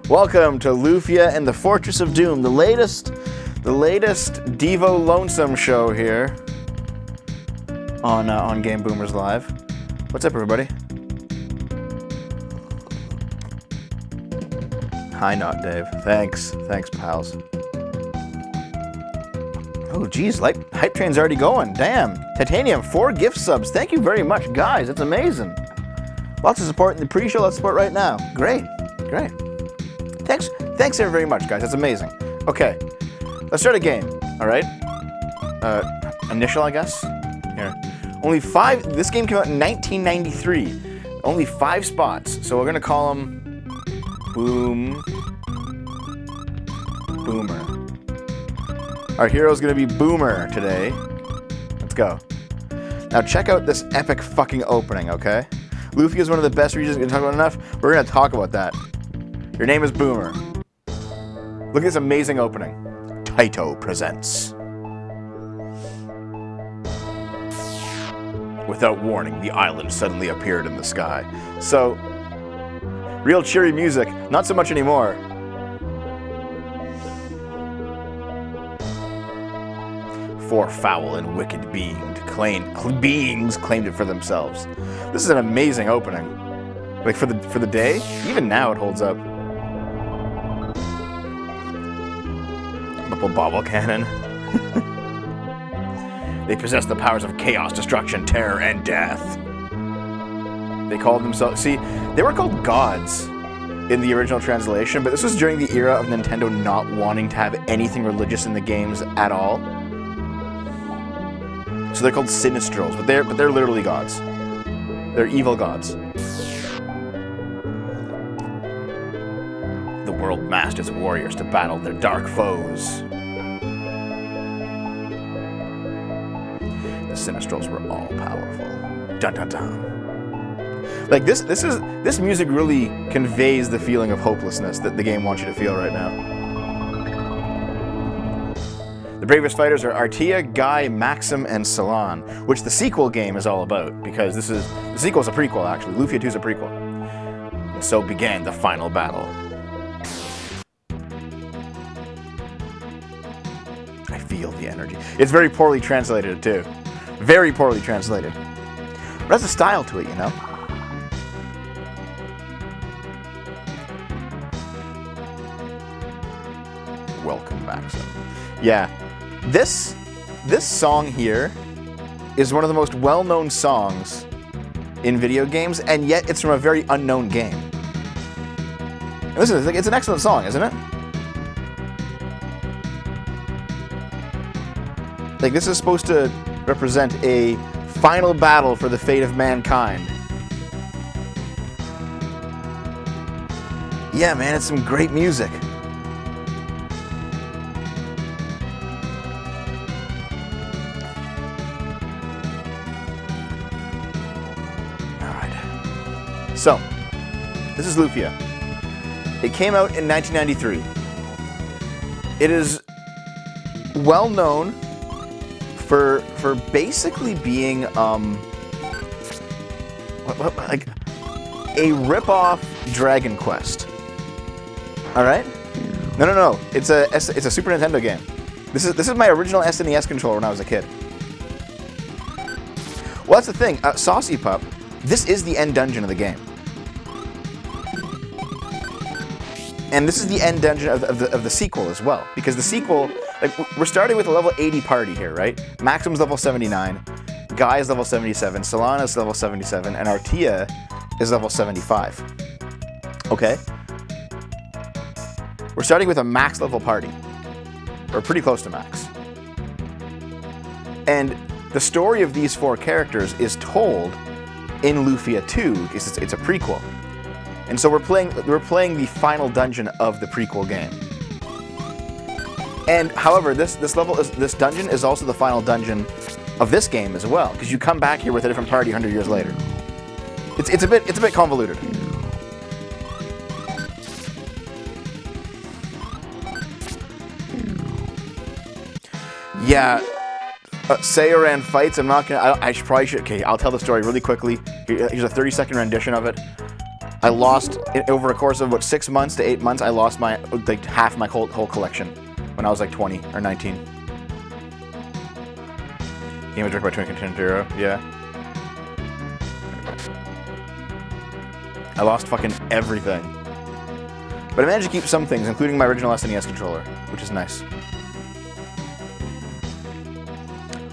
Welcome to Lufia and the Fortress of Doom, the latest Devo Lonesome show here on Game Boomers Live. What's up, everybody? Hi, Not Dave. Thanks, pals. Oh, geez, Hype Train's already going. Damn. Titanium, 4 gift subs. Thank you very much, guys. That's amazing. Lots of support in the pre-show. Let's support right now. Great. Thanks very much, guys. That's amazing. Okay, let's start a game. All right. Initial, I guess. Here. Only 5. This game came out in 1993. Only 5 spots. So we're gonna call them Boomer. Our hero's gonna be Boomer today. Let's go. Now check out this epic fucking opening, okay? Lufia is one of the best regions we can talk about enough. We're gonna talk about that. Your name is Boomer. Look at this amazing opening. Taito presents. Without warning, the island suddenly appeared in the sky. So, real cheery music, not so much anymore. Four foul and wicked beings claimed it for themselves. This is an amazing opening. Like for the day, even now it holds up. Bobble cannon. They possess the powers of chaos, destruction, terror, and death. They called themselves... See, they were called gods in the original translation, but this was during the era of Nintendo not wanting to have anything religious in the games at all. So they're called Sinistrals, but they're literally gods. They're evil gods. The world massed its warriors to battle their dark foes. The Sinistrals were all powerful. Dun dun dun. Like this music really conveys the feeling of hopelessness that the game wants you to feel right now. The bravest fighters are Artia, Guy, Maxim, and Salon, which the sequel game is all about, because the sequel is a prequel, actually. Lufia 2 is a prequel. And so began the final battle. I feel the energy. It's very poorly translated, too. Very poorly translated. But that's a style to it, you know? Welcome, Maxim. Yeah. This song here is one of the most well-known songs in video games, and yet it's from a very unknown game. And listen, it's an excellent song, isn't it? Like, this is supposed to represent a final battle for the fate of mankind. Yeah, man, it's some great music. So, this is Lufia. It came out in 1993. It is well known for basically being like a rip-off Dragon Quest. All right? No. It's a Super Nintendo game. This is my original SNES controller when I was a kid. Well, that's the thing. Saucy Pup. This is the end dungeon of the game. And this is the end dungeon of the sequel as well. Because the sequel, like, we're starting with a level 80 party here, right? Maxim's level 79, Guy is level 77, Solana is level 77, and Artia is level 75. Okay? We're starting with a max level party. Or pretty close to max. And the story of these 4 characters is told in Lufia 2, because it's a prequel. And so we're playing the final dungeon of the prequel game. And however, this dungeon is also the final dungeon of this game as well, because you come back here with a different party 100 years later. It's a bit convoluted. Yeah. Sayoran fights. I'm not gonna. I probably should. Okay, I'll tell the story really quickly. Here's a 30-second rendition of it. I lost, over a course of, what, 6 months to 8 months, I lost my, like, half my whole collection when I was, like, 20 or 19. Game was directed by Twin Contendero, yeah. I lost fucking everything. But I managed to keep some things, including my original SNES controller, which is nice.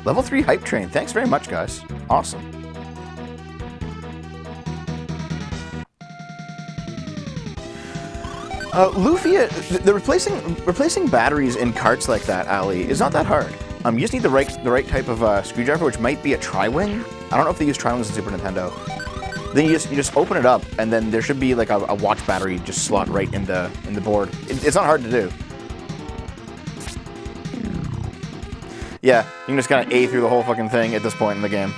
Level 3 Hype Train. Thanks very much, guys. Awesome. Lufia, the replacing batteries in carts like that, Ali, is not that hard. You just need the right type of screwdriver, which might be a tri-wing. I don't know if they use tri-wings in Super Nintendo. Then you just open it up, and then there should be like a watch battery just slot right in the board. It's not hard to do. Yeah, you can just kind of A through the whole fucking thing at this point in the game.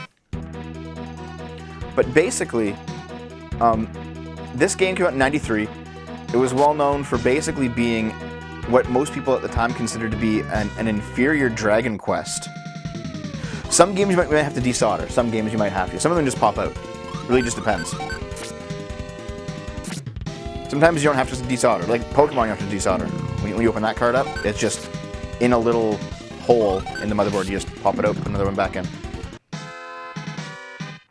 But basically, this game came out in '93. It was well known for basically being what most people at the time considered to be an inferior Dragon Quest. Some games you might have to desolder. Some games you might have to. Some of them just pop out. Really just depends. Sometimes you don't have to desolder. Like Pokemon, you have to desolder. When you open that card up, it's just in a little hole in the motherboard. You just pop it out, put another one back in.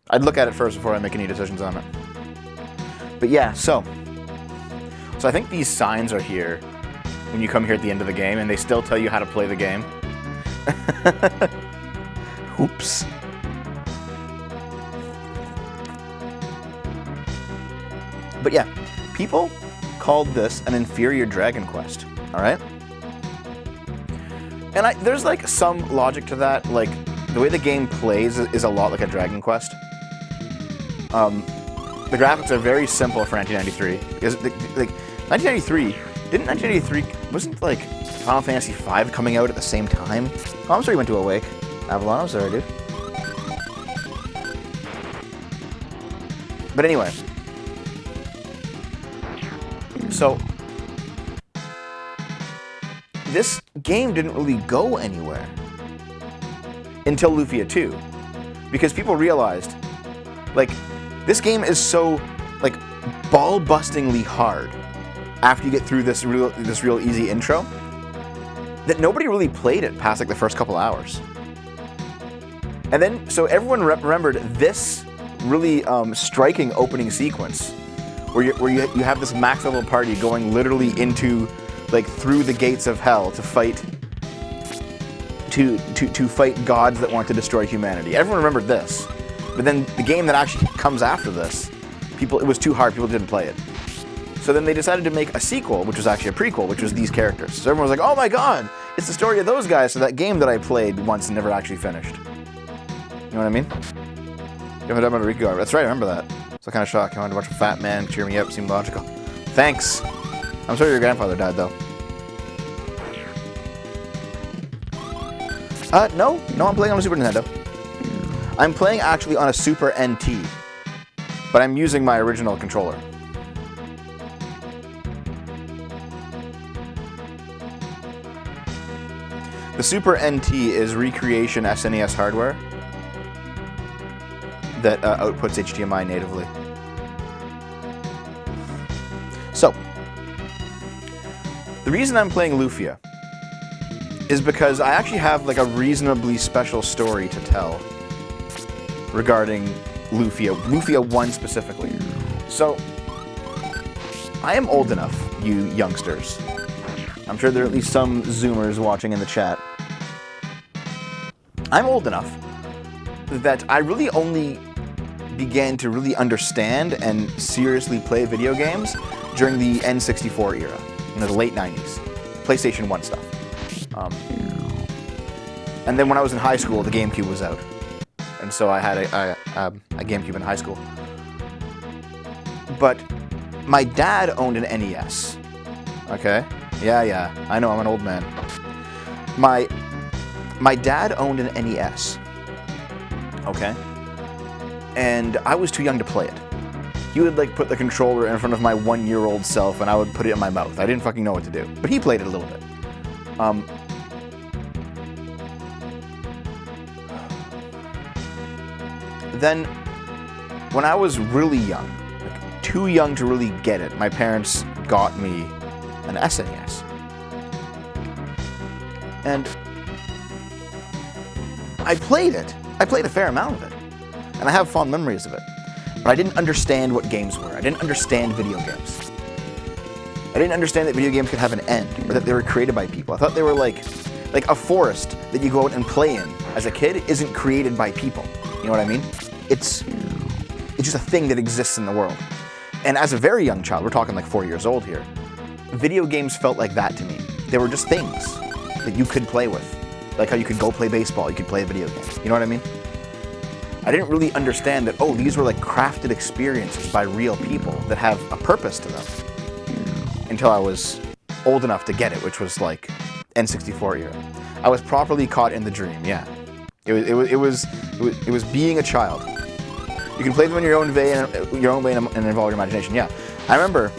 I'd look at it first before I make any decisions on it. But yeah, so I think these signs are here when you come here at the end of the game, and they still tell you how to play the game. Oops. But yeah, people called this an inferior Dragon Quest, alright? And there's like some logic to that, like the way the game plays is a lot like a Dragon Quest. The graphics are very simple for 1993. Because, like, 1993, didn't 1983, wasn't like Final Fantasy V coming out at the same time? Oh, I'm sorry you went to Awake. Avalon, I'm sorry, dude. But anyway. So, this game didn't really go anywhere until Lufia 2. Because people realized, like, this game is so, like, ball-bustingly hard after you get through this real easy intro that nobody really played it past, like, the first couple hours. And then, so everyone remembered this really striking opening sequence where you have this max level party going literally into, like, through the gates of hell to fight fight gods that want to destroy humanity. Everyone remembered this. But then the game that actually comes after this, it was too hard, people didn't play it. So then they decided to make a sequel, which was actually a prequel, which was these characters. So everyone was like, oh my god, it's the story of those guys, so that game that I played once and never actually finished. You know what I mean? You haven't done it a week. That's right, I remember that. So kind of shocked. I wanted to watch a fat man cheer me up, seemed logical. Thanks. I'm sorry your grandfather died, though. No, I'm playing on a Super Nintendo. I'm playing actually on a Super NT, but I'm using my original controller. The Super NT is Recreation SNES hardware that outputs HDMI natively. So, the reason I'm playing Lufia is because I actually have like a reasonably special story to tell regarding Lufia 1 specifically. So, I am old enough, you youngsters. I'm sure there are at least some Zoomers watching in the chat. I'm old enough that I really only began to really understand and seriously play video games during the N64 era, the late 90s, PlayStation 1 stuff. And then when I was in high school, the GameCube was out. And so I had a GameCube in high school. But my dad owned an NES. Okay? Yeah, I know, I'm an old man. My dad owned an NES. Okay? And I was too young to play it. He would like put the controller in front of my 1-year-old self and I would put it in my mouth. I didn't fucking know what to do. But he played it a little bit. Then, when I was really young, like too young to really get it, my parents got me an SNES. And I played it. I played a fair amount of it. And I have fond memories of it. But I didn't understand what games were. I didn't understand video games. I didn't understand that video games could have an end, or that they were created by people. I thought they were like a forest that you go out and play in as a kid isn't created by people. You know what I mean? It's just a thing that exists in the world. And as a very young child, we're talking like 4 years old here, video games felt like that to me. They were just things that you could play with. Like how you could go play baseball, you could play a video game. You know what I mean? I didn't really understand that, oh, these were like crafted experiences by real people that have a purpose to them. Until I was old enough to get it, which was like N64 era. I was properly caught in the dream, yeah. It was being a child. You can play them in your own way and involve your imagination, yeah. I remember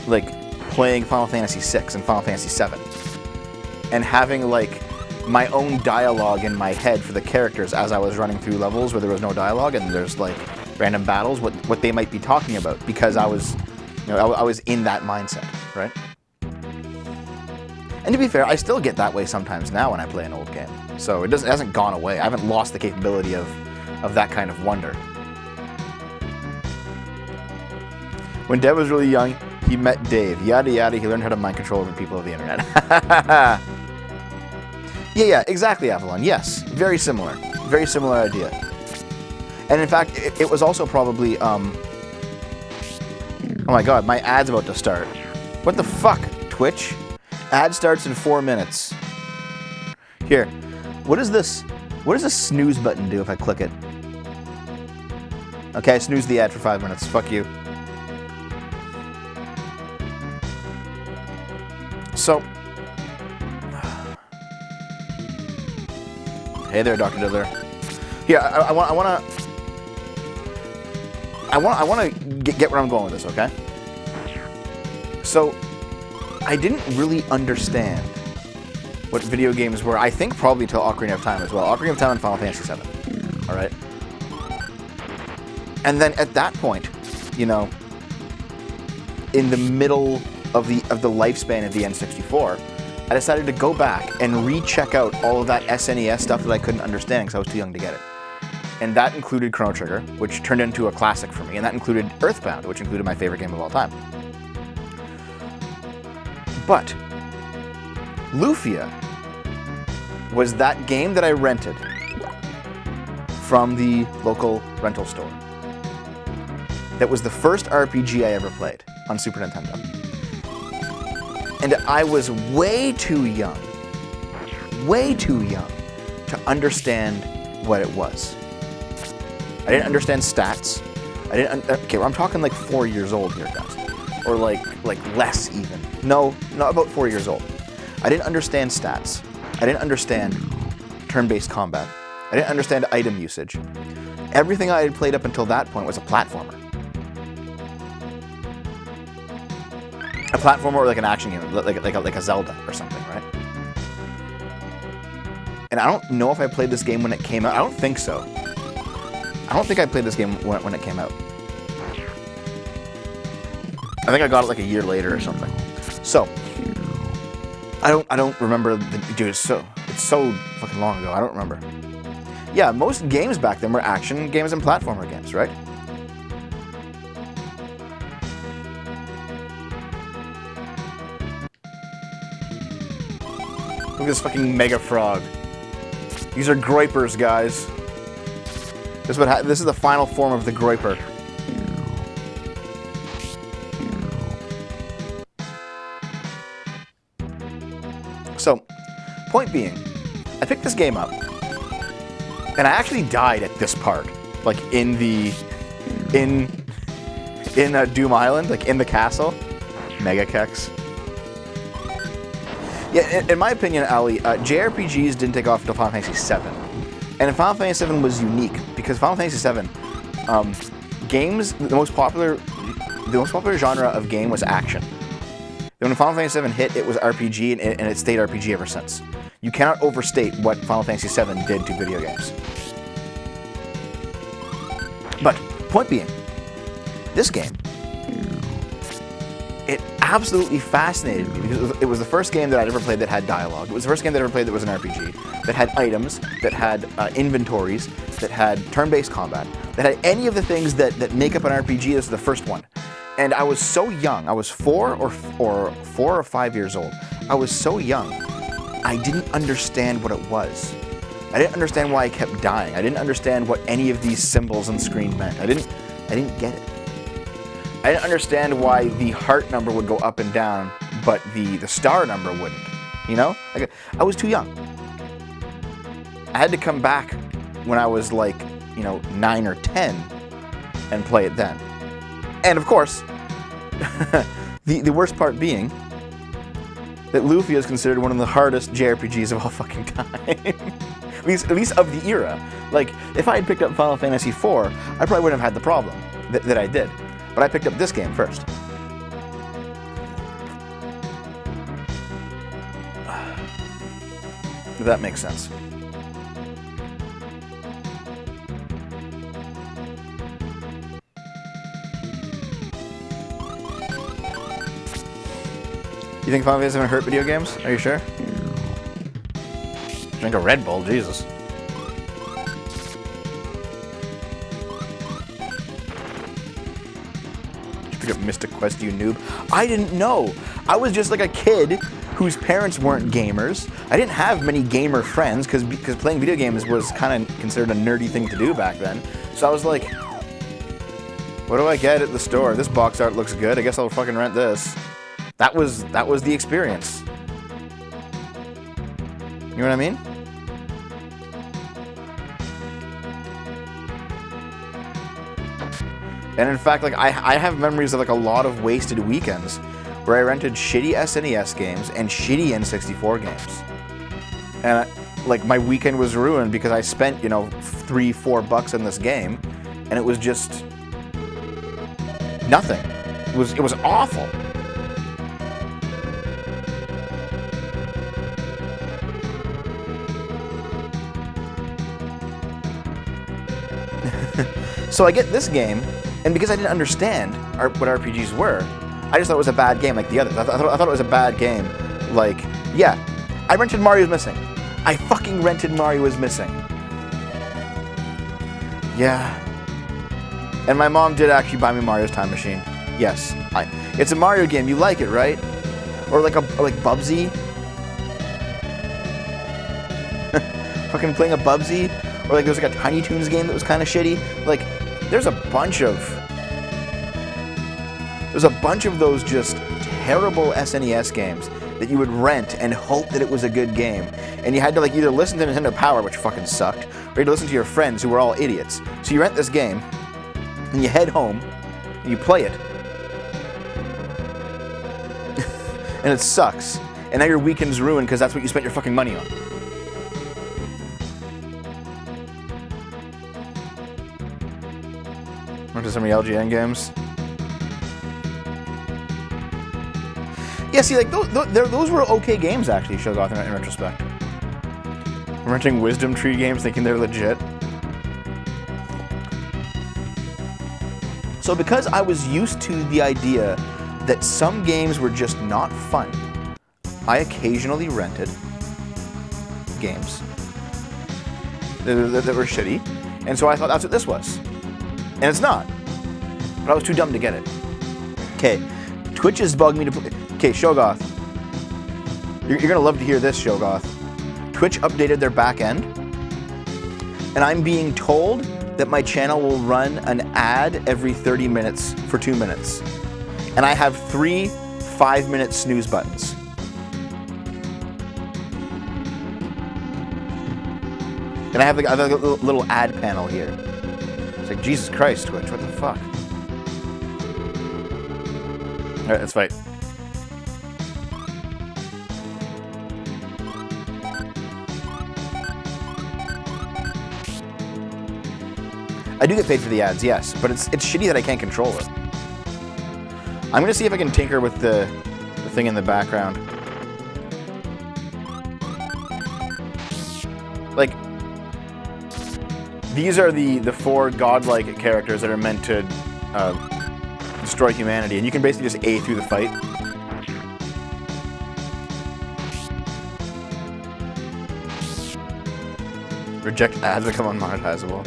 like playing Final Fantasy VI and Final Fantasy VII and having like my own dialogue in my head for the characters as I was running through levels where there was no dialogue and there's like random battles, what they might be talking about, because I was, you know, I was in that mindset, right? And to be fair, I still get that way sometimes now when I play an old game. So it hasn't gone away. I haven't lost the capability of that kind of wonder. When Dev was really young, he met Dave. Yada yada, he learned how to mind control over people of the internet. Yeah, exactly, Avalon. Yes, very similar. Very similar idea. And in fact, it was also probably, oh my god, my ad's about to start. What the fuck, Twitch? Ad starts in 4 minutes. Here, what does this snooze button do if I click it? Okay, snooze the ad for 5 minutes. Fuck you. So, hey there, Dr. Diddler. Here, I want to get where I'm going with this, okay? So, I didn't really understand what video games were, I think probably till Ocarina of Time as well. Ocarina of Time and Final Fantasy VII, all right? And then at that point, you know, in the middle of the lifespan of the N64, I decided to go back and recheck out all of that SNES stuff that I couldn't understand because I was too young to get it. And that included Chrono Trigger, which turned into a classic for me, and that included Earthbound, which included my favorite game of all time. But Lufia was that game that I rented from the local rental store. That was the first RPG I ever played on Super Nintendo. And I was way too young to understand what it was. I didn't understand stats. Okay, well, I'm talking like 4 years old here, guys. Or like less even. No, about 4 years old. I didn't understand stats. I didn't understand turn-based combat. I didn't understand item usage. Everything I had played up until that point was a platformer. A platformer or like an action game, like a Zelda or something, right? And I don't know if I played this game when it came out. I don't think so. I don't think I played this game when it came out. I think I got it like a year later or something. So, I don't remember dude, it's so fucking long ago. I don't remember. Yeah, most games back then were action games and platformer games, right? Look at this fucking mega frog. These are groipers, guys. This is the final form of the groiper. So, point being, I picked this game up, and I actually died at this part, like in Doom Island, like in the castle. Mega Kex. Yeah, in my opinion, Ali, JRPGs didn't take off until Final Fantasy VII. And Final Fantasy VII was unique, because Final Fantasy VII, games, the most popular genre of game was action. Then when Final Fantasy VII hit, it was RPG, and it stayed RPG ever since. You cannot overstate what Final Fantasy VII did to video games. But, point being, This game, it absolutely fascinated me because it was the first game that I'd ever played that had dialogue. It was the first game that I ever played that was an RPG, that had items, that had inventories, that had turn-based combat, that had any of the things that make up an RPG. This was the first one. And I was so young. I was 4 or 5 years old. I was so young. I didn't understand what it was. I didn't understand why I kept dying. I didn't understand what any of these symbols on the screen meant. I didn't get it. I didn't understand why the heart number would go up and down, but the star number wouldn't. You know? Like, I was too young. I had to come back when I was like, 9 or 10 and play it then. And of course, the worst part being that Lufia is considered one of the hardest JRPGs of all fucking time. at least of the era. Like, if I had picked up Final Fantasy IV, I probably wouldn't have had the problem that I did. But I picked up this game first. If that makes sense. You think Final Fantasy is going to hurt video games? Are you sure? Drink a Red Bull, Jesus. Pick up Mystic Quest, you noob. I didn't know. I was just like a kid whose parents weren't gamers. I didn't have many gamer friends because playing video games was kind of considered a nerdy thing to do back then. So I was like, what do I get at the store? This box art looks good. I guess I'll fucking rent this. That was the experience. You know what I mean? And in fact, like I have memories of like a lot of wasted weekends where I rented shitty SNES games and shitty N64 games. And like my weekend was ruined because I spent, $3-4 on this game and it was just nothing. It was awful. So I get this game, and because I didn't understand what RPGs were, I just thought it was a bad game like the others. I thought it was a bad game. Like, yeah, I rented Mario is Missing. I fucking rented Mario is Missing. Yeah. And my mom did actually buy me Mario's Time Machine. Yes. It's a Mario game. You like it, right? Or like Bubsy. Fucking playing a Bubsy. Or like there was like a Tiny Toons game that was kind of shitty. Like, there's a bunch of those just terrible SNES games that you would rent and hope that it was a good game. And you had to like either listen to Nintendo Power, which fucking sucked, or you had to listen to your friends who were all idiots. So you rent this game, and you head home, and you play it. And it sucks. And now your weekend's ruined because that's what you spent your fucking money on. Went to some of the LGN games. Yeah, see, like those were okay games actually. Shogoth in retrospect. I'm renting Wisdom Tree games, thinking they're legit. So because I was used to the idea that some games were just not fun, I occasionally rented games that were shitty, and so I thought that's what this was. And it's not. But I was too dumb to get it. Okay. Twitch is bugging me to play. Okay, Shogoth. You're going to love to hear this, Shogoth. Twitch updated their back end. And I'm being told that my channel will run an ad every 30 minutes for 2 minutes. And I have 3 5-minute snooze buttons. And I have like a little ad panel here. It's like, Jesus Christ, Twitch, what the fuck? Alright, let's fight. I do get paid for the ads, yes, but it's shitty that I can't control it. I'm gonna see if I can tinker with the thing in the background. Like, these are the 4 godlike characters that are meant to destroy humanity, and you can basically just A through the fight. Reject ads become unmonetizable.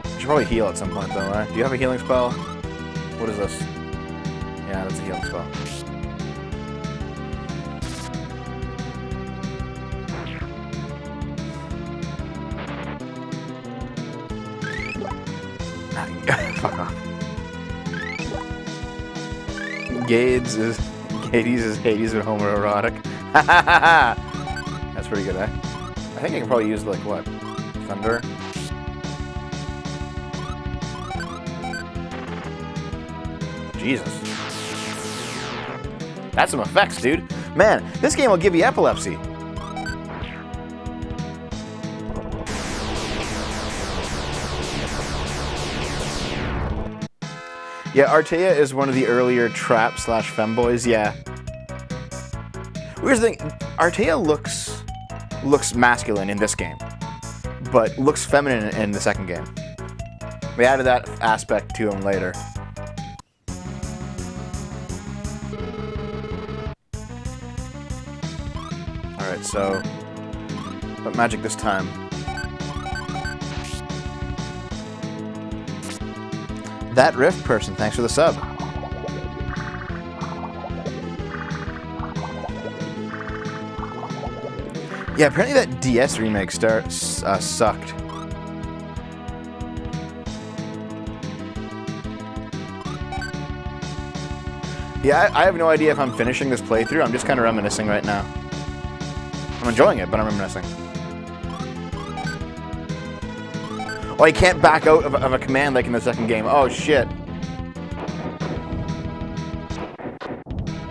You should probably heal at some point, though, right? Do you have a healing spell? What is this? Yeah, that's a healing spell. Fuck off. Hades is Hades and homoerotic. That's pretty good, eh? I think I can probably use, like, what? Thunder? Jesus. That's some effects, dude. Man, this game will give you epilepsy. Yeah, Artea is one of the earlier trap / femboys, yeah. Here's the thing, Artea looks masculine in this game, but looks feminine in the second game. They added that aspect to him later. Alright, so, what magic this time? That Rift person, thanks for the sub. Yeah, apparently that DS remake sucked. Yeah, I have no idea if I'm finishing this playthrough. I'm just kind of reminiscing right now. I'm enjoying it, but I'm reminiscing. Oh, he can't back out of a command like in the second game. Oh, shit.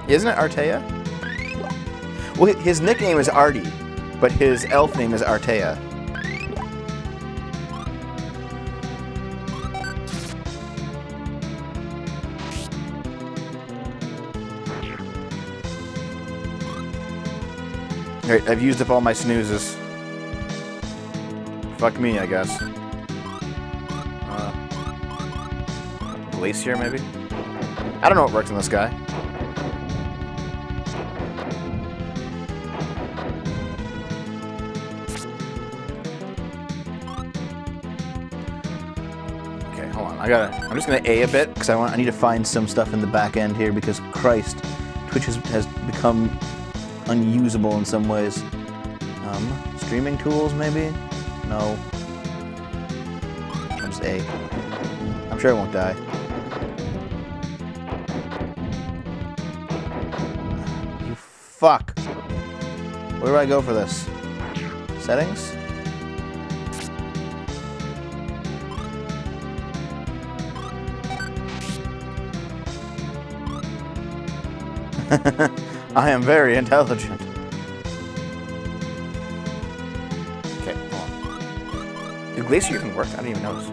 Isn't it Artea? Well, his nickname is Artie, but his elf name is Artea. Alright, I've used up all my snoozes. Fuck me, I guess. Glacier, maybe? I don't know what works on this guy. Okay, hold on. I'm just gonna A a bit because I need to find some stuff in the back end here because Christ, Twitch has become unusable in some ways. Streaming tools, maybe? No. I'll just A. I'm sure I won't die. Fuck. Where do I go for this? Settings? I am very intelligent. Okay, hold on. Do Glacier even work? I didn't even notice.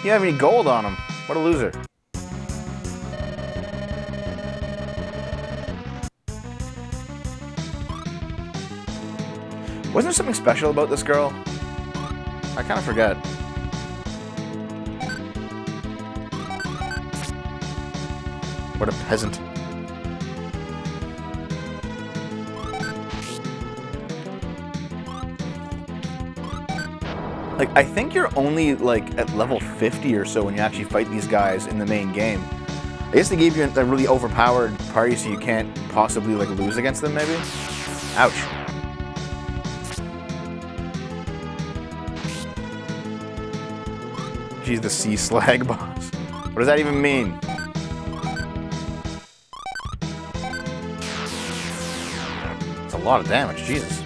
You don't have any gold on him. What a loser. Wasn't there something special about this girl? I kind of forget. What a peasant. Like, I think you're only, like, at level 50 or so when you actually fight these guys in the main game. I guess they gave you a really overpowered party so you can't possibly, like, lose against them, maybe? Ouch. She's the sea slag boss. What does that even mean? It's a lot of damage, Jesus.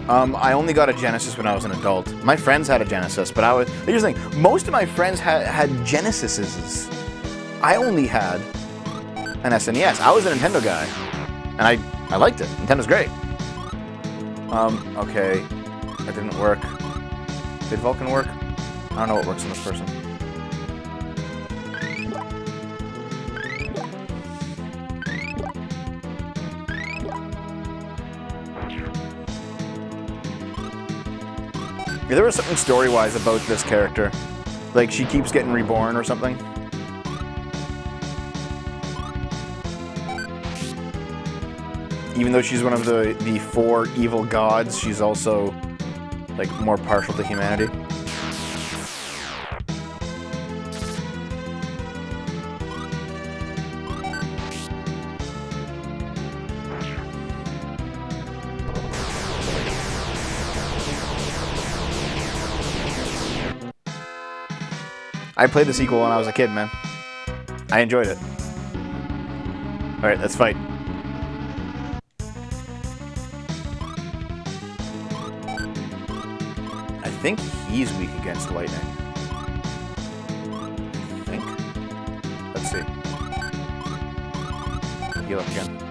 I only got a Genesis when I was an adult. My friends had a Genesis, but here's the thing. Most of my friends had Genesises. I only had an SNES. I was a Nintendo guy, and I liked it. Nintendo's great. Okay. That didn't work. Did Vulcan work? I don't know what works on this person. There was something story-wise about this character. Like, she keeps getting reborn or something. Even though she's one of the 4 evil gods, she's also, like, more partial to humanity. I played the sequel when I was a kid, man. I enjoyed it. Alright, let's fight. I think he's weak against lightning. I think. Let's see. Heal up again.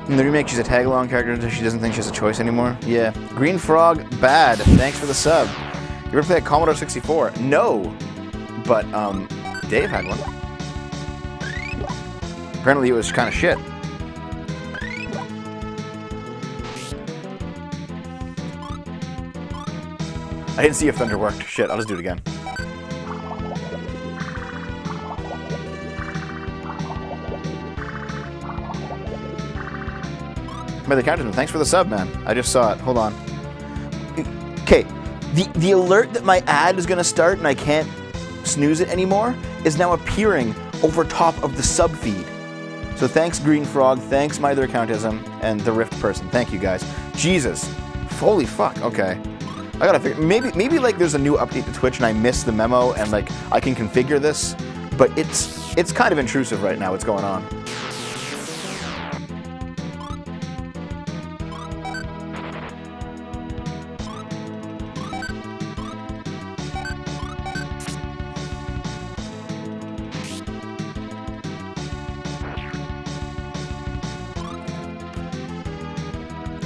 In the remake, she's a tag-along character until she doesn't think she has a choice anymore. Yeah. Green Frog, bad. Thanks for the sub. You ever play a Commodore 64? No. But, Dave had one. Apparently it was kind of shit. I didn't see if Thunder worked. Shit, I'll just do it again. By the counterman, thanks for the sub, man. I just saw it. Hold on. Okay, the alert that my ad is going to start and I can't snooze it anymore is now appearing over top of the sub feed. So thanks, Green Frog. Thanks, My Other Accountism, and the Rift person. Thank you, guys. Jesus. Holy fuck. Okay. I gotta figure. Maybe like there's a new update to Twitch and I missed the memo and like I can configure this, but it's kind of intrusive right now. What's going on?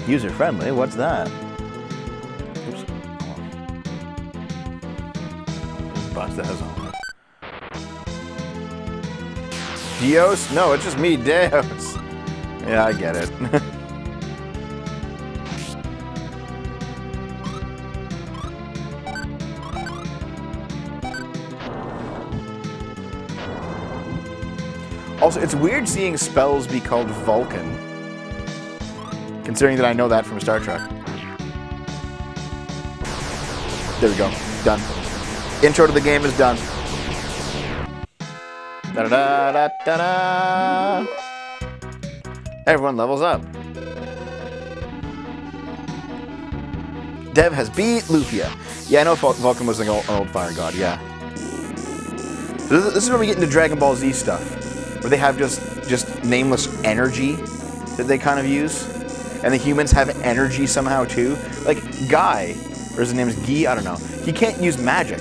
User-friendly? What's that? Oops. Bust that on. Dios? No, it's just me, Deos. Yeah, I get it. Also, it's weird seeing spells be called Vulcan. Considering that I know that from Star Trek. There we go. Done. Intro to the game is done. Da-da-da-da-da-da. Everyone levels up. Dev has beat Lufia. Yeah, I know Vulcan was like an old fire god, yeah. This is where we get into Dragon Ball Z stuff. Where they have just nameless energy that they kind of use. And the humans have energy somehow too. Like Guy, or his name is Guy, I don't know. He can't use magic.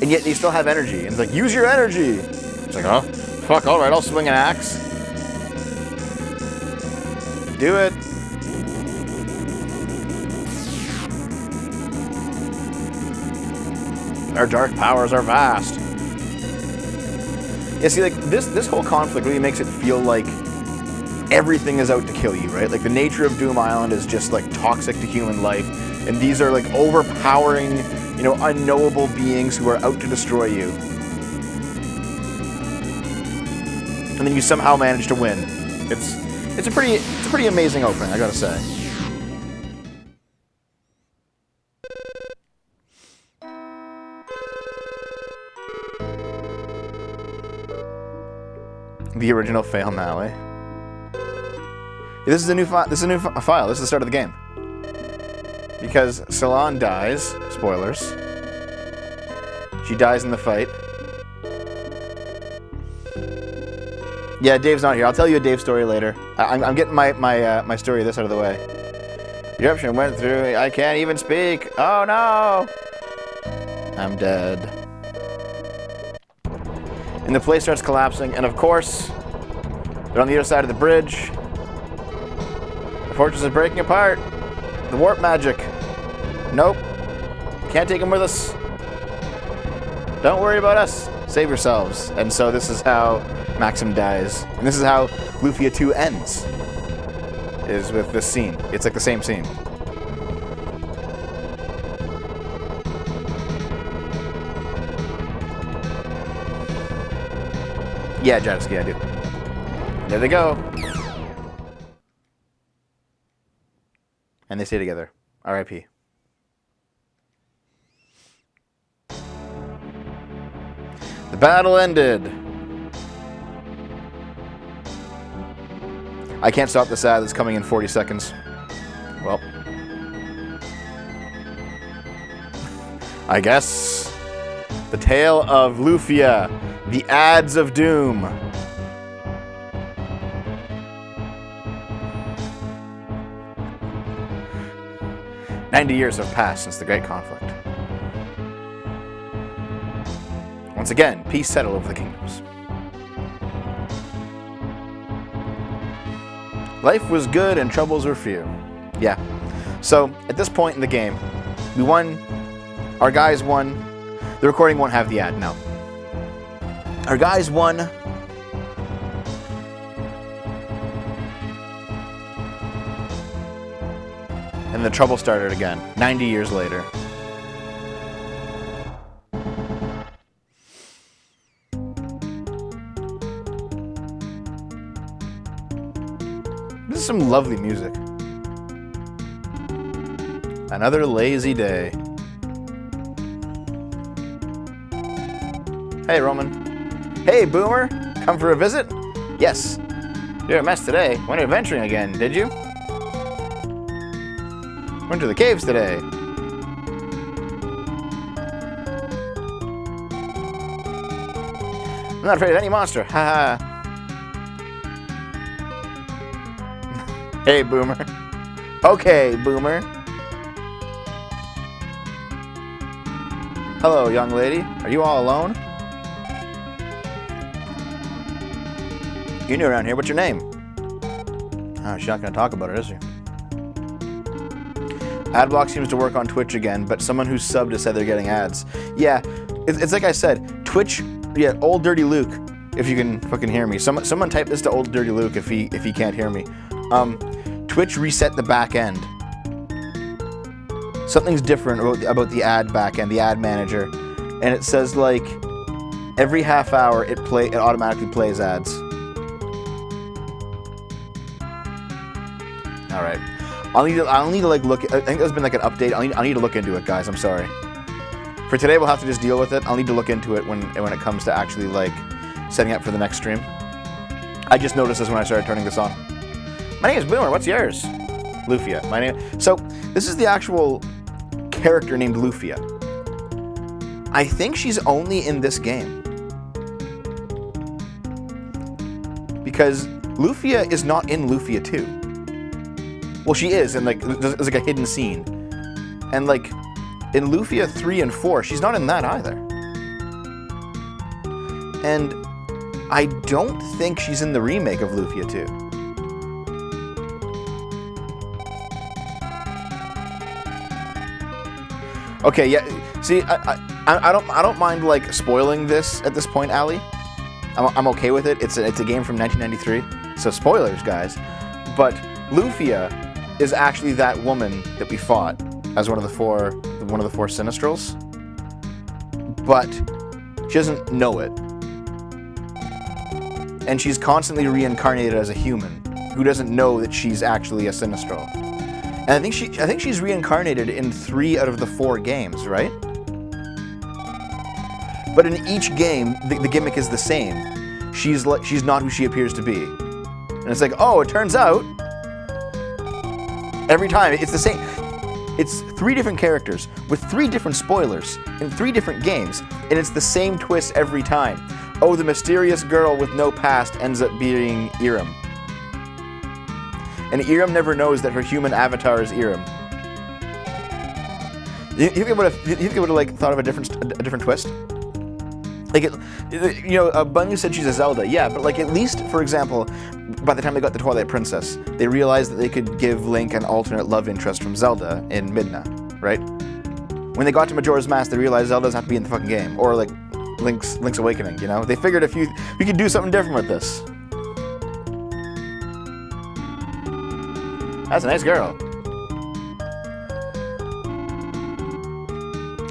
And yet they still have energy. And it's like, use your energy. It's like, oh, fuck, alright, I'll swing an axe. Do it. Our dark powers are vast. Yeah, see, like, this whole conflict really makes it feel like everything is out to kill you, right? Like, the nature of Doom Island is just, like, toxic to human life. And these are, like, overpowering, you know, unknowable beings who are out to destroy you. And then you somehow manage to win. It's a pretty amazing opening, I gotta say. The original fail Nally. This is a new file. This is the start of the game. Because Salon dies. Spoilers. She dies in the fight. Yeah, Dave's not here. I'll tell you a Dave story later. I'm getting my story this out of the way. Eruption went through. I can't even speak. Oh no! I'm dead. And the place starts collapsing, and of course, they're on the other side of the bridge. The fortress is breaking apart. The warp magic. Nope. Can't take them with us. Don't worry about us. Save yourselves. And so this is how Maxim dies. And this is how Lufia 2 ends. Is with this scene. It's like the same scene. Yeah, Jadowski, I do. There they go. And they stay together. R.I.P. The battle ended. I can't stop this ad that's coming in 40 seconds. Well. I guess. The Tale of Lufia. The Ads of Doom. "90 years have passed since the Great Conflict. Once again, peace settled over the kingdoms. Life was good and troubles were few." Yeah. So, at this point in the game, we won. Our guys won. The recording won't have the ad, no. Our guys won. And the trouble started again, 90 years later. This is some lovely music. Another lazy day. Hey, Roman. Hey, Boomer. Come for a visit? Yes. You're a mess today. Went adventuring again, did you? Went to the caves today. I'm not afraid of any monster. Ha ha. Hey, Boomer. Okay, Boomer. Hello, young lady. Are you all alone? You're new around here. What's your name? Oh, she's not going to talk about it, is she? Adblock seems to work on Twitch again, but someone who subbed has said they're getting ads. Yeah, it's like I said, Twitch, yeah, Old Dirty Luke, if you can fucking hear me. Someone type this to Old Dirty Luke if he can't hear me. Twitch reset the back end. Something's different about the ad back end, the ad manager. And it says like, every half hour it automatically plays ads. Alright. I'll need to like look. I think there's been like an update. I'll need to look into it, guys. I'm sorry. For today, we'll have to just deal with it. I'll need to look into it when it comes to actually like setting up for the next stream. I just noticed this when I started turning this on. My name is Boomer. What's yours? Lufia. My name. So this is the actual character named Lufia. I think she's only in this game because Lufia is not in Lufia 2. Well, she is, and like there's like a hidden scene, and like in Lufia 3 and 4, she's not in that either. And I don't think she's in the remake of Lufia 2. Okay, yeah. See, I don't mind like spoiling this at this point, Ali. I'm okay with it. It's a game from 1993, so spoilers, guys. But Lufia is actually that woman that we fought as one of the four Sinistrals, but she doesn't know it, and she's constantly reincarnated as a human who doesn't know that she's actually a Sinistral. And I think she's reincarnated in 3 out of the 4 games, right? But in each game, the gimmick is the same. She's not who she appears to be, and it's like, oh, it turns out. Every time, it's the same. It's 3 different characters with 3 different spoilers in 3 different games, and it's the same twist every time. Oh, the mysterious girl with no past ends up being Irem. And Irem never knows that her human avatar is Irem. You think I would have like thought of a different twist? Like Bunny said she's a Zelda, yeah, but like at least, for example, by the time they got the Twilight Princess, they realized that they could give Link an alternate love interest from Zelda in Midna, right? When they got to Majora's Mask, they realized Zelda doesn't have to be in the fucking game, or like Link's Awakening. You know, they figured if we could do something different with this. That's a nice girl.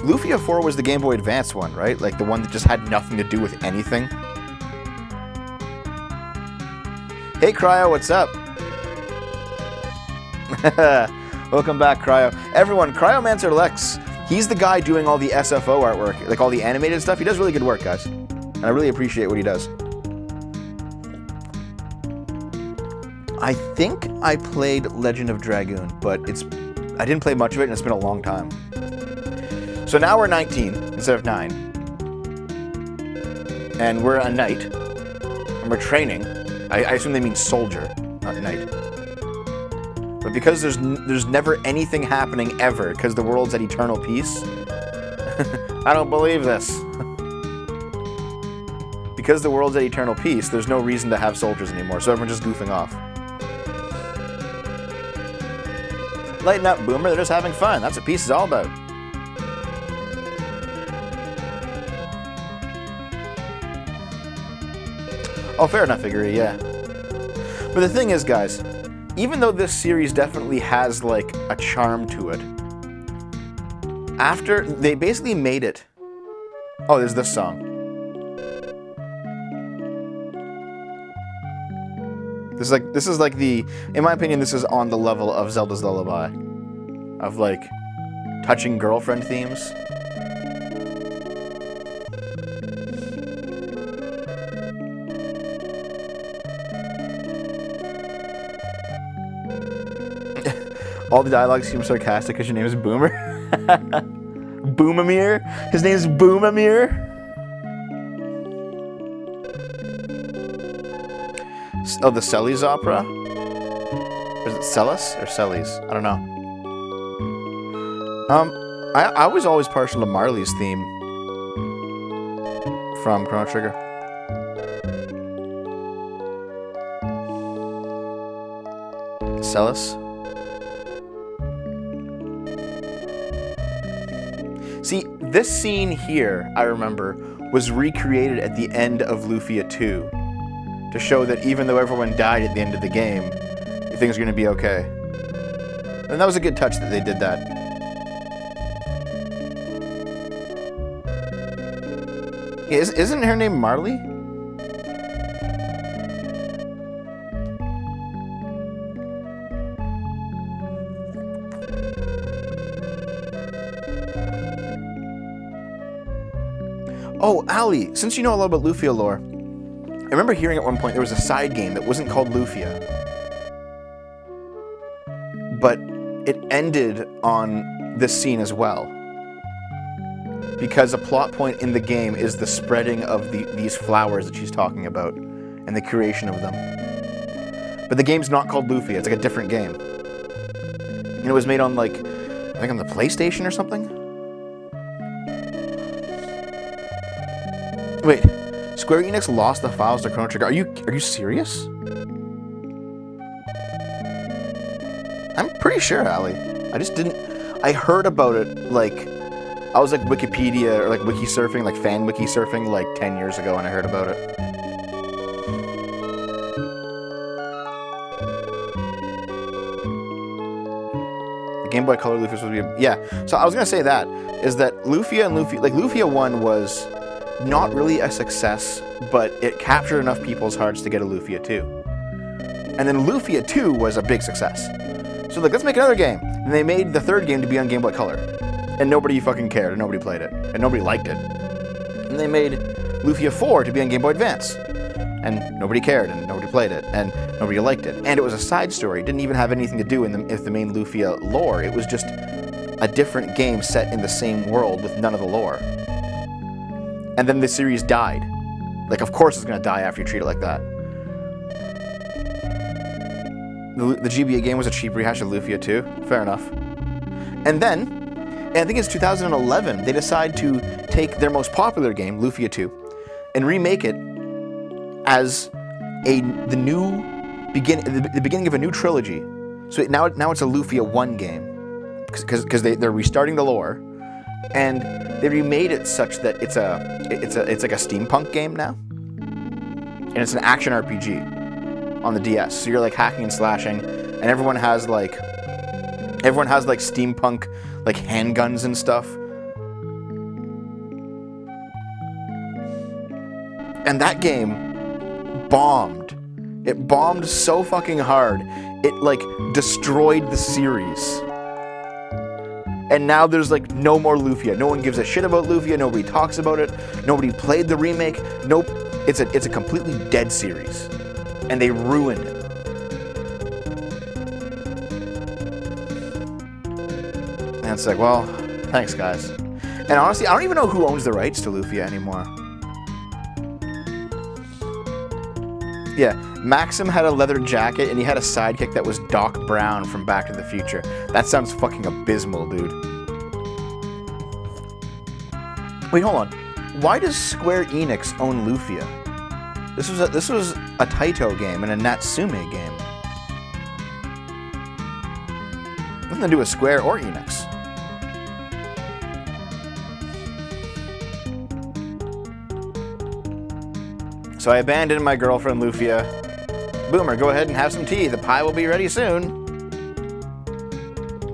Lufia 4 was the Game Boy Advance one, right? Like the one that just had nothing to do with anything. Hey Cryo, what's up? Welcome back, Cryo. Everyone, Cryomancer Lex, he's the guy doing all the SFO artwork, like all the animated stuff. He does really good work, guys. And I really appreciate what he does. I think I played Legend of Dragoon, but I didn't play much of it, and it's been a long time. So now we're 19 instead of 9. And we're a knight. And we're training. I assume they mean soldier, not knight. But because there's never anything happening ever, because the world's at eternal peace. I don't believe this. Because the world's at eternal peace, there's no reason to have soldiers anymore, so everyone's just goofing off. Lighten up, Boomer, they're just having fun. That's what peace is all about. Oh, fair enough, Figure, yeah. But the thing is, guys, even though this series definitely has, like, a charm to it, after they basically made it... Oh, there's this song. This is like the... In my opinion, this is on the level of Zelda's Lullaby. Of, like, touching girlfriend themes. All the dialogue seems sarcastic because your name is Boomer. Boomamir? His name is Boomamir? Oh, the Celes opera? Is it Celis or Celes? I don't know. I was always partial to Marley's theme from Chrono Trigger. Celis? See, this scene here, I remember, was recreated at the end of Lufia 2 to show that even though everyone died at the end of the game, things are going to be okay. And that was a good touch that they did that. Isn't her name Marley? Oh, Ali, since you know a lot about Lufia lore, I remember hearing at one point there was a side game that wasn't called Lufia. But it ended on this scene as well. Because a plot point in the game is the spreading of these flowers that she's talking about and the creation of them. But the game's not called Lufia, it's like a different game. And it was made on, like, I think on the PlayStation or something? Wait, Square Enix lost the files to Chrono Trigger. Are you serious? I'm pretty sure, Ali. I just didn't... I heard about it, like... I was like Wikipedia, or like wiki surfing, like fan wiki surfing, like 10 years ago, and I heard about it. The Game Boy Color Lufia was supposed to be... Yeah, so I was going to say that, is that Lufia and Lufia... Like, Lufia 1 was not really a success, but it captured enough people's hearts to get a Lufia 2. And then Lufia 2 was a big success. So like, let's make another game. And they made the third game to be on Game Boy Color. And nobody fucking cared, and nobody played it, and nobody liked it. And they made Lufia 4 to be on Game Boy Advance. And nobody cared, and nobody played it, and nobody liked it. And it was a side story. It didn't even have anything to do with the main Lufia lore. It was just a different game set in the same world with none of the lore. And then the series died. Like, of course it's going to die after you treat it like that. The GBA game was a cheap rehash of Lufia 2. Fair enough. And then, and I think it's 2011, they decide to take their most popular game, Lufia 2, and remake it as the beginning of a new trilogy. So now it's a Lufia 1 game, because they're restarting the lore, and they remade it such that it's like a steampunk game now, and it's an action RPG on the DS. So you're like hacking and slashing, and everyone has like steampunk like handguns and stuff. And that game bombed. It bombed so fucking hard. It like destroyed the series. And now there's like no more Lufia. No one gives a shit about Lufia. Nobody talks about it. Nobody played the remake. Nope. It's a completely dead series. And they ruined it. And it's like, well, thanks guys. And honestly, I don't even know who owns the rights to Lufia anymore. Yeah, Maxim had a leather jacket and he had a sidekick that was Doc Brown from Back to the Future. That sounds fucking abysmal, dude. Wait, hold on. Why does Square Enix own Lufia? This was a Taito game and a Natsume game. Nothing to do with Square or Enix. So I abandoned my girlfriend Lufia. Boomer, go ahead and have some tea. The pie will be ready soon.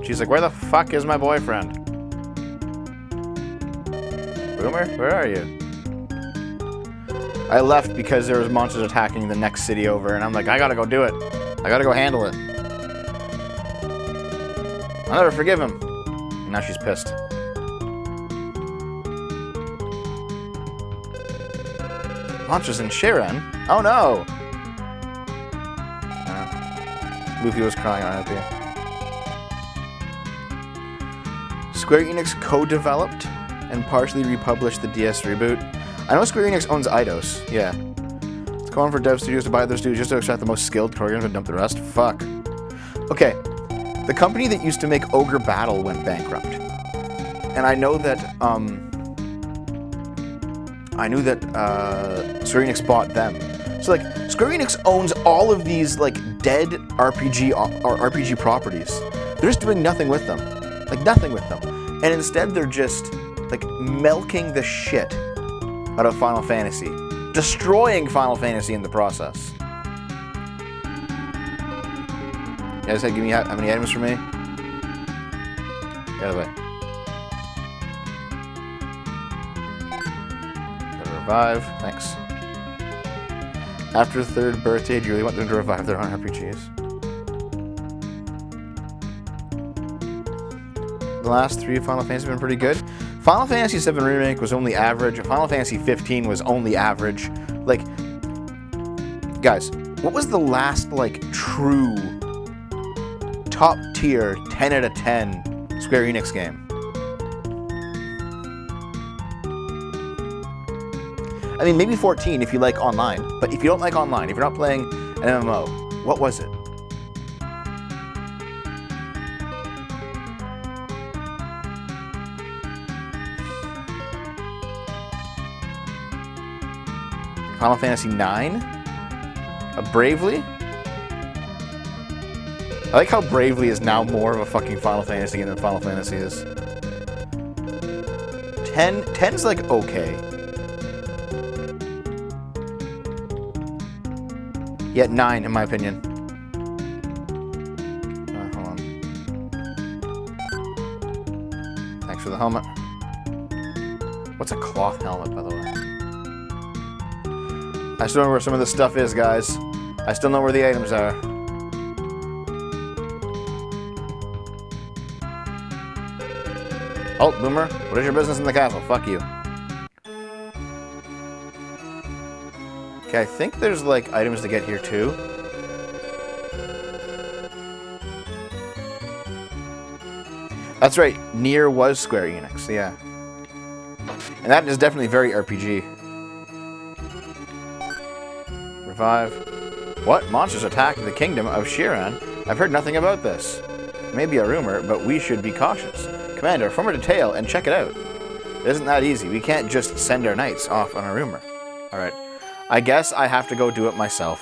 She's like, where the fuck is my boyfriend? Boomer, where are you? I left because there was monsters attacking the next city over, and I'm like, I gotta go do it. I gotta go handle it. I'll never forgive him. And now she's pissed. Monsters in Shiren? Oh no! Lufia was crying on it. Square Enix co-developed and partially republished the DS reboot. I know Square Enix owns Eidos. Yeah. It's common for dev studios to buy their studios just to extract the most skilled programs and dump the rest. Fuck. Okay. The company that used to make Ogre Battle went bankrupt. And I know that, Square Enix bought them. So, like, Square Enix owns all of these, like, dead RPG properties. They're just doing nothing with them. Like, nothing with them. And instead, they're just, like, milking the shit out of Final Fantasy. Destroying Final Fantasy in the process. You guys give me how many items for me? Get out of the way. Revive, thanks. After the third birthday, do you really want them to revive their own RPGs? The last three Final Fantasy have been pretty good. Final Fantasy VII Remake was only average. Final Fantasy 15 was only average. Like, guys, what was the last, like, true top tier 10 out of 10 Square Enix game? I mean, maybe 14 if you like online, but if you don't like online, if you're not playing an MMO, what was it? Final Fantasy 9? A Bravely? I like how Bravely is now more of a fucking Final Fantasy than Final Fantasy is. 10's like okay. Yet 9, in my opinion. Hold on. Thanks for the helmet. What's a cloth helmet, by the way? I still know where some of this stuff is, guys. I still know where the items are. Oh, Boomer, what is your business in the castle? Fuck you. Okay, I think there's, like, items to get here, too. That's right, Nier was Square Enix, yeah. And that is definitely very RPG. survive. What? Monsters attacked the kingdom of Shiran? I've heard nothing about this. It may be a rumor, but we should be cautious. Commander, form a detail and check it out. It isn't that easy. We can't just send our knights off on a rumor. Alright. I guess I have to go do it myself.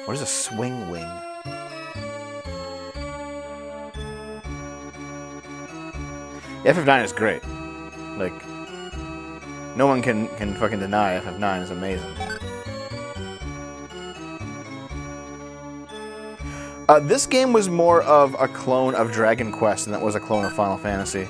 What is a swing wing? The FF9 is great. Like, no one can fucking deny FF9 is amazing. This game was more of a clone of Dragon Quest than it was a clone of Final Fantasy.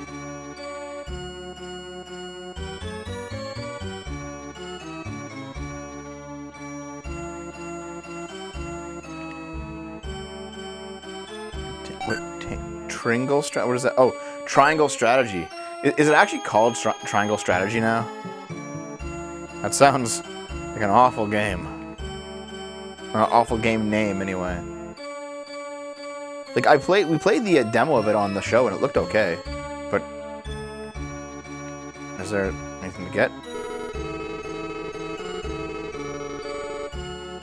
What is that? Oh, Triangle Strategy. Is it actually called Triangle Strategy now? That sounds like an awful game. Or an awful game name, anyway. Like, we played the demo of it on the show, and it looked okay. But is there anything to get?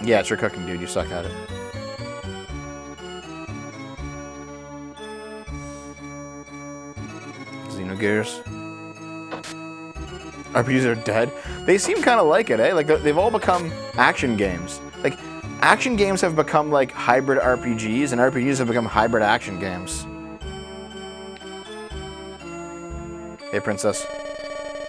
Yeah, it's your cooking, dude. You suck at it. Xenogears. RPGs are dead. They seem kind of like it, eh? Like, they've all become action games. Like, action games have become like hybrid RPGs, and RPGs have become hybrid action games. Hey, Princess.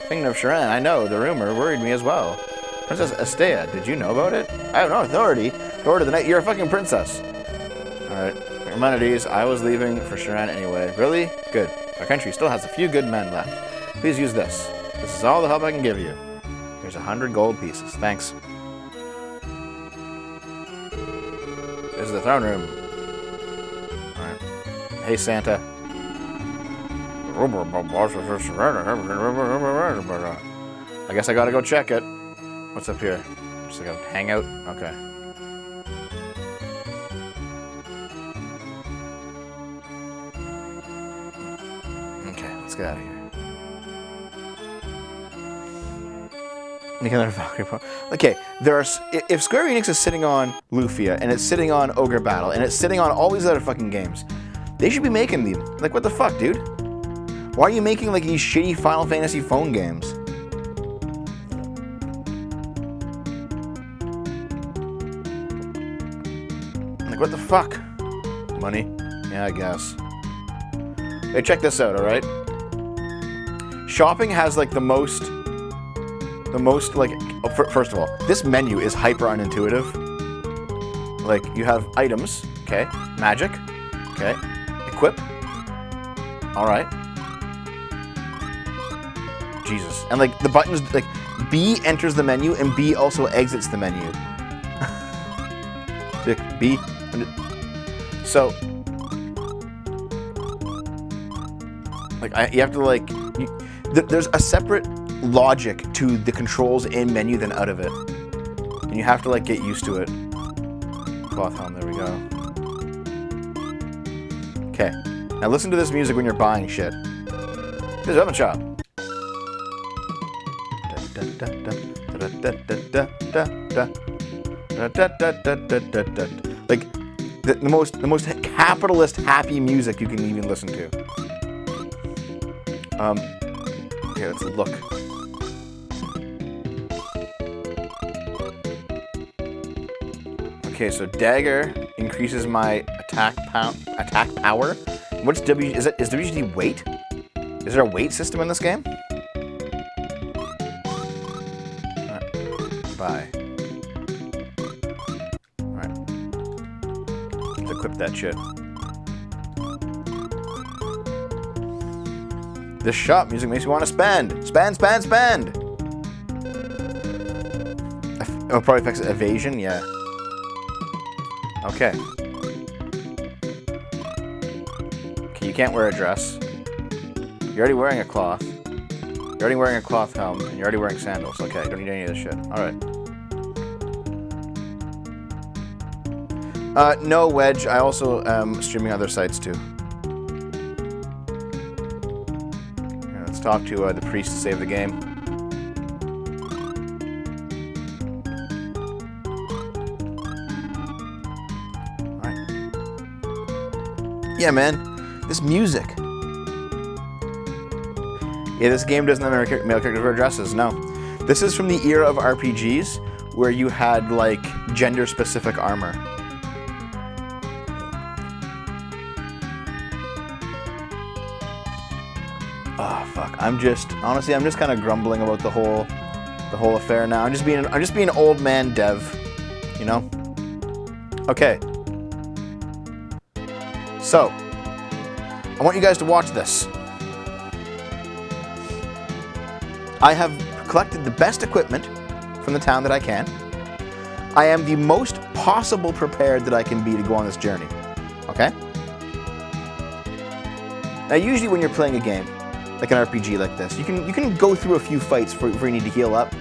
Kingdom of Shiran, I know, the rumor worried me as well. Princess Estea, did you know about it? I have no authority to order the night. You're a fucking princess. Alright. Maimonides, I was leaving for Shiran anyway. Really? Good. Our country still has a few good men left. Please use this. This is all the help I can give you. Here's 100 gold pieces. Thanks. This is the throne room. Alright. Hey, Santa. I guess I gotta go check it. What's up here? Just like a hangout? Okay. Okay, let's get out of here. Make another Valkyrie Pro. Okay, there are. If Square Enix is sitting on Lufia, and it's sitting on Ogre Battle, and it's sitting on all these other fucking games, they should be making them. Like, what the fuck, dude? Why are you making, like, these shitty Final Fantasy phone games? Like, what the fuck? Money? Yeah, I guess. Hey, check this out, alright? Shopping has, like, the most, like, first of all, this menu is hyper unintuitive. Like, you have items, okay, magic, okay, equip, alright. Jesus. And, like, the buttons, like, B enters the menu, and B also exits the menu. B. So, like, you have to, like, there's a separate logic to the controls in menu than out of it. And you have to, like, get used to it. Cloth helm, there we go. Okay. Now listen to this music when you're buying shit. This is Weapon Shop. Like, the most capitalist happy music you can even listen to. Okay, let's look. Okay, so dagger increases my attack power. What's W? Is WGD weight? Is there a weight system in this game? Bye. Alright. Let's equip that shit. This shop music makes me want to spend. Spend. Oh, probably affects evasion, yeah. Okay. Okay, you can't wear a dress. You're already wearing a cloth. You're already wearing a cloth helm, and you're already wearing sandals. Okay, don't need any of this shit. Alright. No, Wedge. I also am streaming other sites, too. talk to the priest to save the game. Alright. Yeah, man. This music. Yeah, this game doesn't have male characters wear dresses, no. This is from the era of RPGs where you had, like, gender-specific armor. Oh, fuck. Honestly, I'm just kind of grumbling about the whole affair now. I'm just being an old man dev, you know? Okay. So, I want you guys to watch this. I have collected the best equipment from the town that I can. I am the most possible prepared that I can be to go on this journey. Okay? Now, usually when you're playing a game, like an RPG like this, you can go through a few fights before you need to heal up,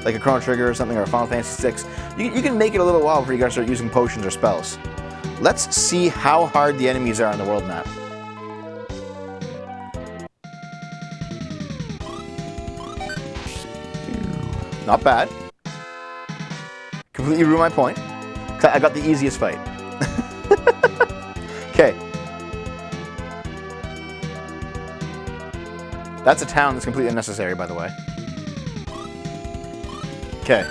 like a Chrono Trigger or something, or a Final Fantasy VI. You can make it a little while before you gotta start using potions or spells. Let's see how hard the enemies are on the world map. Not bad. Completely ruined my point. I got the easiest fight. Okay. That's a town that's completely unnecessary, by the way. Okay.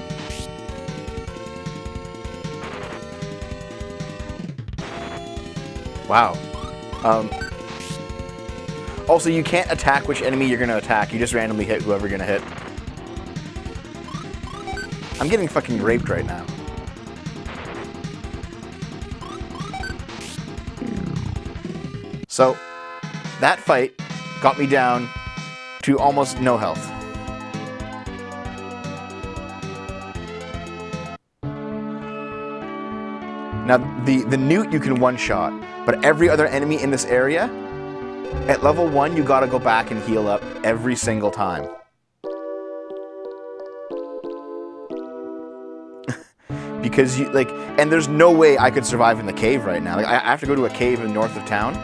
Wow. Also, you can't attack which enemy you're going to attack. You just randomly hit whoever you're going to hit. I'm getting fucking raped right now. So, that fight got me down to almost no health. Now, the newt you can one-shot, but every other enemy in this area, at level 1, you gotta go back and heal up every single time. Because and there's no way I could survive in the cave right now. Like, I have to go to a cave in north of town.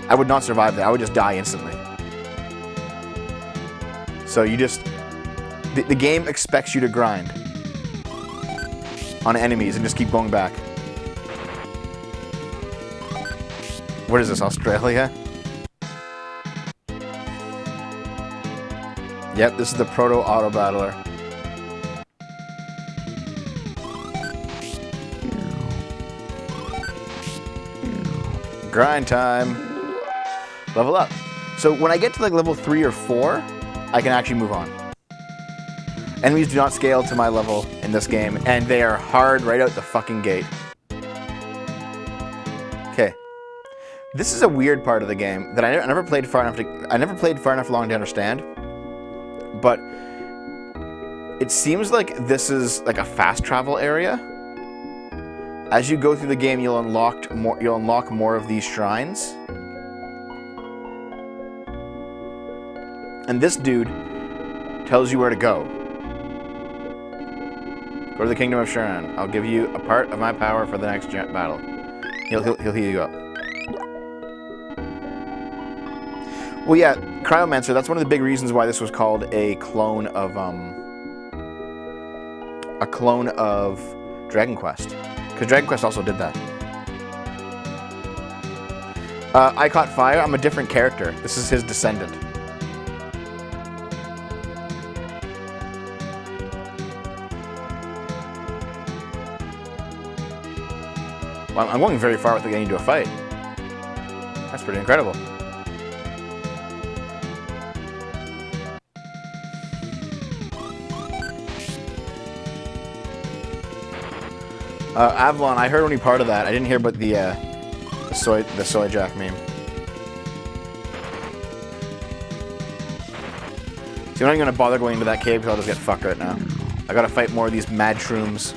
I would not survive there. I would just die instantly. So the game expects you to grind on enemies and just keep going back. What is this, Australia? Yep, this is the proto-auto battler. Grind time. Level up. So when I get to like level 3 or 4, I can actually move on. Enemies do not scale to my level in this game, and they are hard right out the fucking gate. Okay. This is a weird part of the game that I never played far enough along to understand. But it seems like this is like a fast travel area. As you go through the game, you'll unlock more of these shrines. And this dude tells you where to go. Go to the Kingdom of Shuran. I'll give you a part of my power for the next battle. He'll heal you up. Well, yeah, Cryomancer, that's one of the big reasons why this was called a clone of Dragon Quest. Because Dragon Quest also did that. I Caught Fire, I'm a different character. This is his descendant. Well, I'm going very far without getting into a fight. That's pretty incredible. Avalon, I heard only part of that. I didn't hear about the soy jack meme. So I'm not going to bother going into that cave because I'll just get fucked right now. I gotta fight more of these mad shrooms.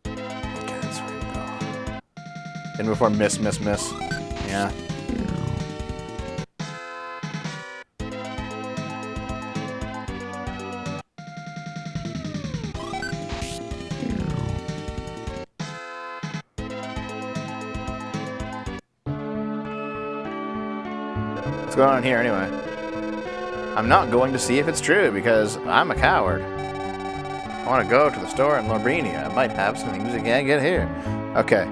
Okay, that's where we go. And before miss. Yeah. What's going on here anyway? I'm not going to see if it's true because I'm a coward. I want to go to the store in Lobrinia. I might have some things I can't get here. Okay.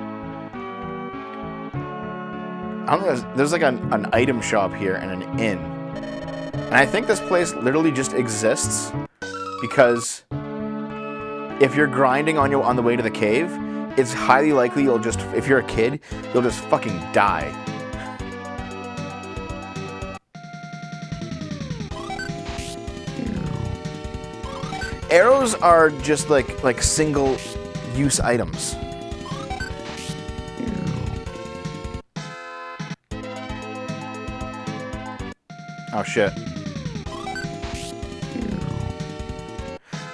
I don't know, there's like an item shop here and an inn. And I think this place literally just exists because if you're grinding on the way to the cave, it's highly likely you'll just, if you're a kid, you'll just fucking die. Arrows are just like single-use items. Oh shit.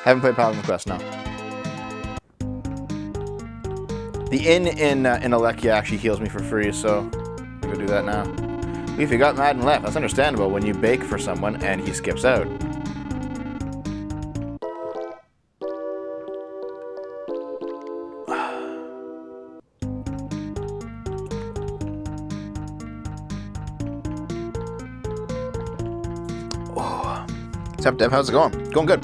Haven't played Paladin Quest, no. The inn in Alekia actually heals me for free, so I'm gonna do that now. If you got mad and left, that's understandable when you bake for someone and he skips out. What's up, Dev? How's it going? Going good.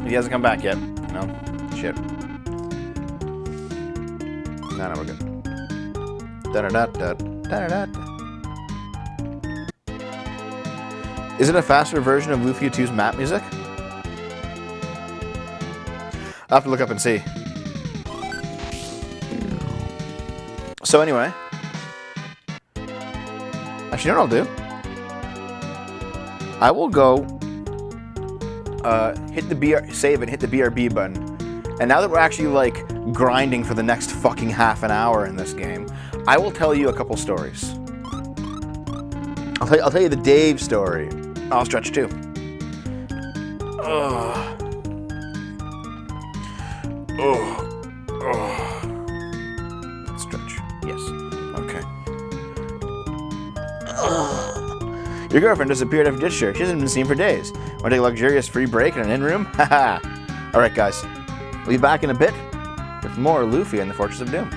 He hasn't come back yet. No? Shit. No, we're good. Is it a faster version of Lufia 2's map music? I'll have to look up and see. So anyway. Actually, you know what I'll do? I will go hit the save and hit the BRB button. And now that we're actually like grinding for the next fucking half an hour in this game, I will tell you a couple stories. I'll tell you the Dave story. I'll stretch too. Let's stretch. Yes. Okay. Your girlfriend disappeared after ditch her. She hasn't been seen for days. Want to take a luxurious free break in an inn room? Haha. Alright guys, we'll be back in a bit with more Lufia in the Fortress of Doom.